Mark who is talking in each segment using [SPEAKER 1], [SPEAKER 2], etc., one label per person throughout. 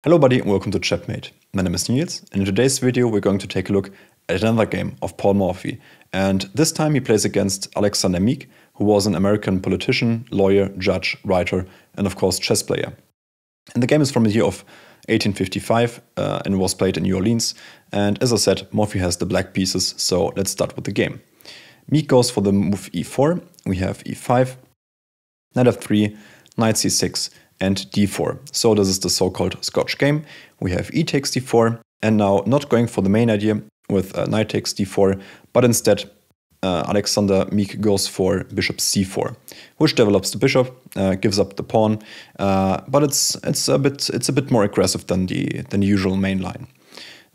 [SPEAKER 1] Hello buddy, welcome to Checkmate. My name is Niels, and in today's video we're going to take a look at another game of Paul Morphy. And this time he plays against Alexander Meek, who was an American politician, lawyer, judge, writer, and of course chess player. And the game is from the year of 1855 and was played in New Orleans. And as I said, Morphy has the black pieces, so let's start with the game. Meek goes for the move e4, we have e5, knight f3, knight c6, and d4. So this is the so-called Scotch game. We have e takes d4, and now not going for the main idea with knight takes d4, but instead Alexander Meek goes for bishop c4, which develops the bishop, gives up the pawn, but it's a bit more aggressive than the usual main line.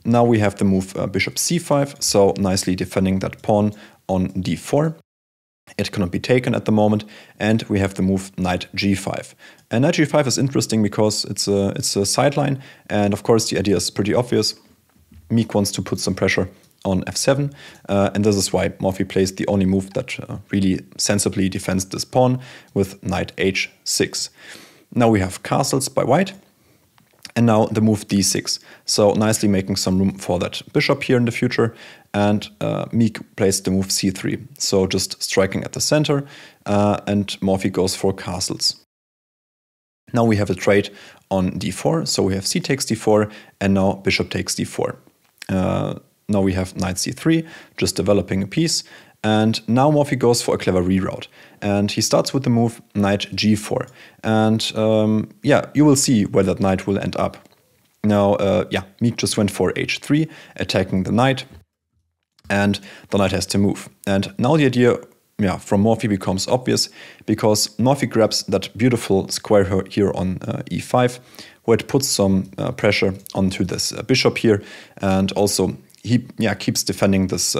[SPEAKER 1] Now we have the move bishop c5, so nicely defending that pawn on d4. It cannot be taken at the moment, and we have the move knight g5. And knight g5 is interesting because it's a sideline, and of course the idea is pretty obvious. Meek wants to put some pressure on f7, and this is why Morphy plays the only move that really sensibly defends this pawn with knight h6. Now we have castles by white, and now the move d6. So nicely making some room for that bishop here in the future. And Meek plays the move c3. So just striking at the center, and Morphy goes for castles. Now we have a trade on d4. So we have c takes d4, and now bishop takes d4. Now we have knight c3, just developing a piece. And now Morphy goes for a clever reroute. And he starts with the move knight g4. And yeah, you will see where that knight will end up. Now, yeah, Meek just went for h3, attacking the knight. And the knight has to move. And now the idea from Morphy becomes obvious, because Morphy grabs that beautiful square here on e5, where it puts some pressure onto this bishop here. And also he keeps defending this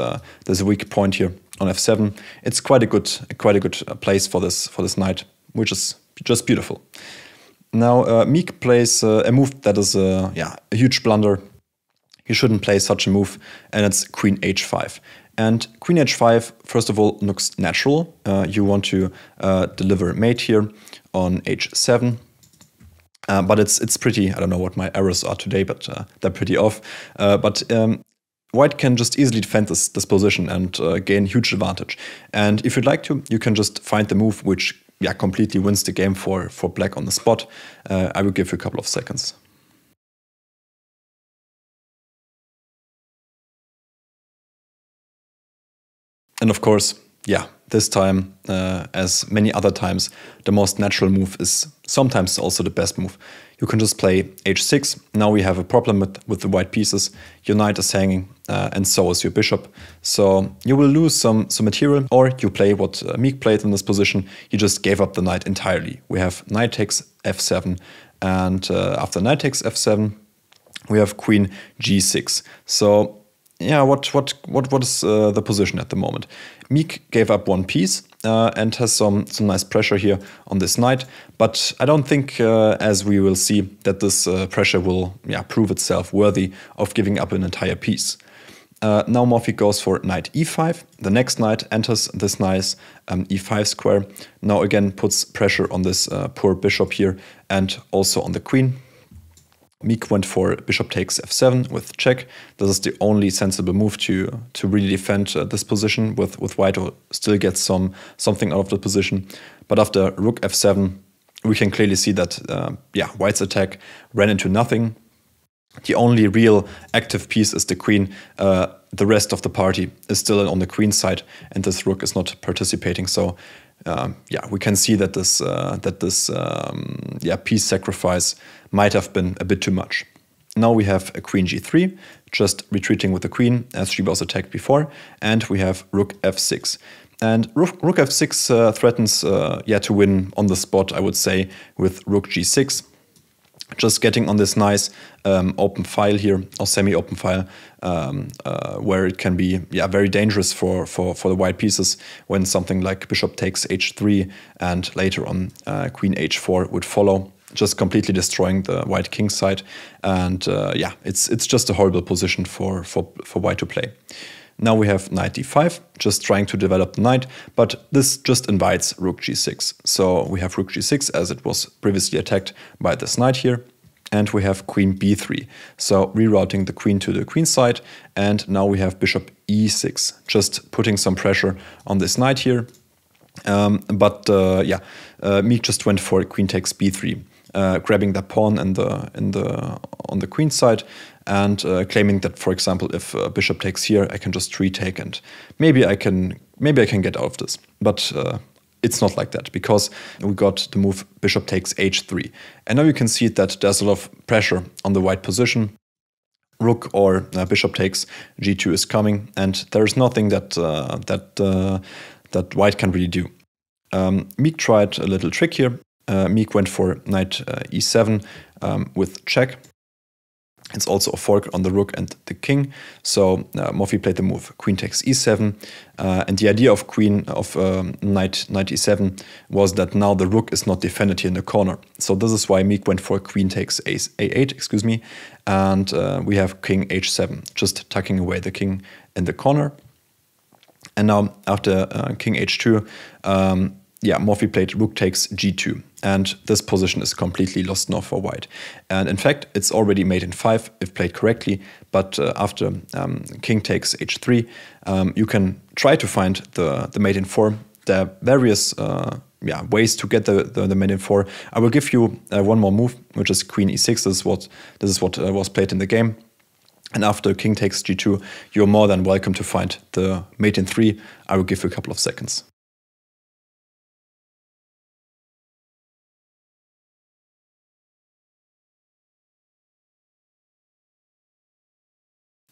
[SPEAKER 1] weak point here on f7. It's quite a good place for this knight, which is just beautiful. Now Meek plays a move that is a huge blunder. You shouldn't play such a move, and it's queen h5. And queen h5, first of all, looks natural. You want to deliver mate here on h7. But it's pretty, I don't know what my errors are today, but they're pretty off. But white can just easily defend this position and gain huge advantage. And if you'd like to, you can just find the move which completely wins the game for black on the spot. I will give you a couple of seconds. And of course, this time, as many other times, the most natural move is sometimes also the best move. You can just play h6. Now we have a problem with the white pieces. Your knight is hanging, and so is your bishop. So you will lose some material, or you play what Meek played in this position. He just gave up the knight entirely. We have knight takes f7, and after knight takes f7, we have queen g6. So what is the position at the moment? Meek gave up one piece and has some nice pressure here on this knight, but I don't think, as we will see, that this pressure will prove itself worthy of giving up an entire piece. Now Morphy goes for knight e5. The next knight enters this nice e5 square. Now again puts pressure on this poor bishop here and also on the queen. Meek went for bishop takes f7 with check. This is the only sensible move to really defend this position with white, or still get something out of the position. But after rook f7, we can clearly see that white's attack ran into nothing. The only real active piece is the queen. The rest of the party is still on the queen side, and this rook is not participating. So we can see that this piece sacrifice might have been a bit too much. Now we have a queen g3, just retreating with the queen as she was attacked before, and we have rook f6. And rook f6 threatens to win on the spot, I would say, with rook g6. Just getting on this nice open file here, or semi-open file, where it can be very dangerous for the white pieces when something like bishop takes h3 and later on queen h4 would follow, just completely destroying the white king side. And it's just a horrible position for white to play. Now we have knight d5, just trying to develop the knight, but this just invites rook g6. So we have rook g6 as it was previously attacked by this knight here. and we have queen b3. So rerouting the queen to the queen side, and now we have bishop e6, just putting some pressure on this knight here. Meek just went for queen takes b3, grabbing that pawn on the queen side, and claiming that, for example, if bishop takes here, I can just retake, and maybe I can get out of this. But it's not like that, because we got the move bishop takes h3, and now you can see that there's a lot of pressure on the white position. Rook or bishop takes g2 is coming, and there's nothing that white can really do. Meek tried a little trick here. Meek went for knight e7 with check. It's also a fork on the rook and the king. So Morphy played the move queen takes e7, and the idea of knight e7 was that now the rook is not defended here in the corner. So this is why Meek went for queen takes a8, excuse me, and we have king h7, just tucking away the king in the corner. And now after king h2, Morphy played rook takes g2, and this position is completely lost now for white. And in fact, it's already mate in 5 if played correctly, but after king takes h3, you can try to find the mate in 4. There are various ways to get the mate in 4. I will give you one more move, which is queen e6. This is what was played in the game. And after king takes g2, you're more than welcome to find the mate in 3. I will give you a couple of seconds.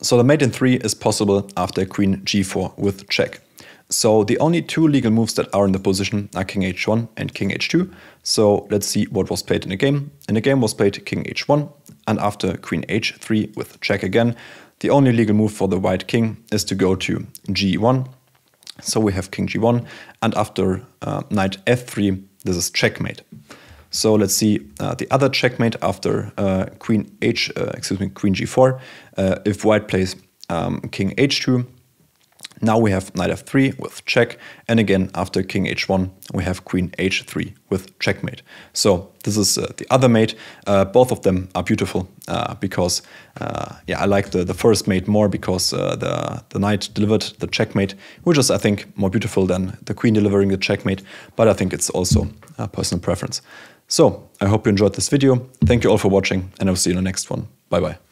[SPEAKER 1] So the mate in 3 is possible after queen g4 with check. So the only two legal moves that are in the position are king h1 and king h2. So let's see what was played in the game. In the game was played king h1, and after queen h3 with check again, the only legal move for the white king is to go to g1. So we have king g1, and after knight f3, this is checkmate. So let's see the other checkmate after queen g4. If white plays king h2, now we have knight f3 with check, and again after king h1 we have queen h3 with checkmate. So this is the other mate. Both of them are beautiful because I like the first mate more, because the knight delivered the checkmate, which is, I think, more beautiful than the queen delivering the checkmate, but I think it's also a personal preference. So I hope you enjoyed this video. Thank you all for watching, and I'll see you in the next one. Bye bye.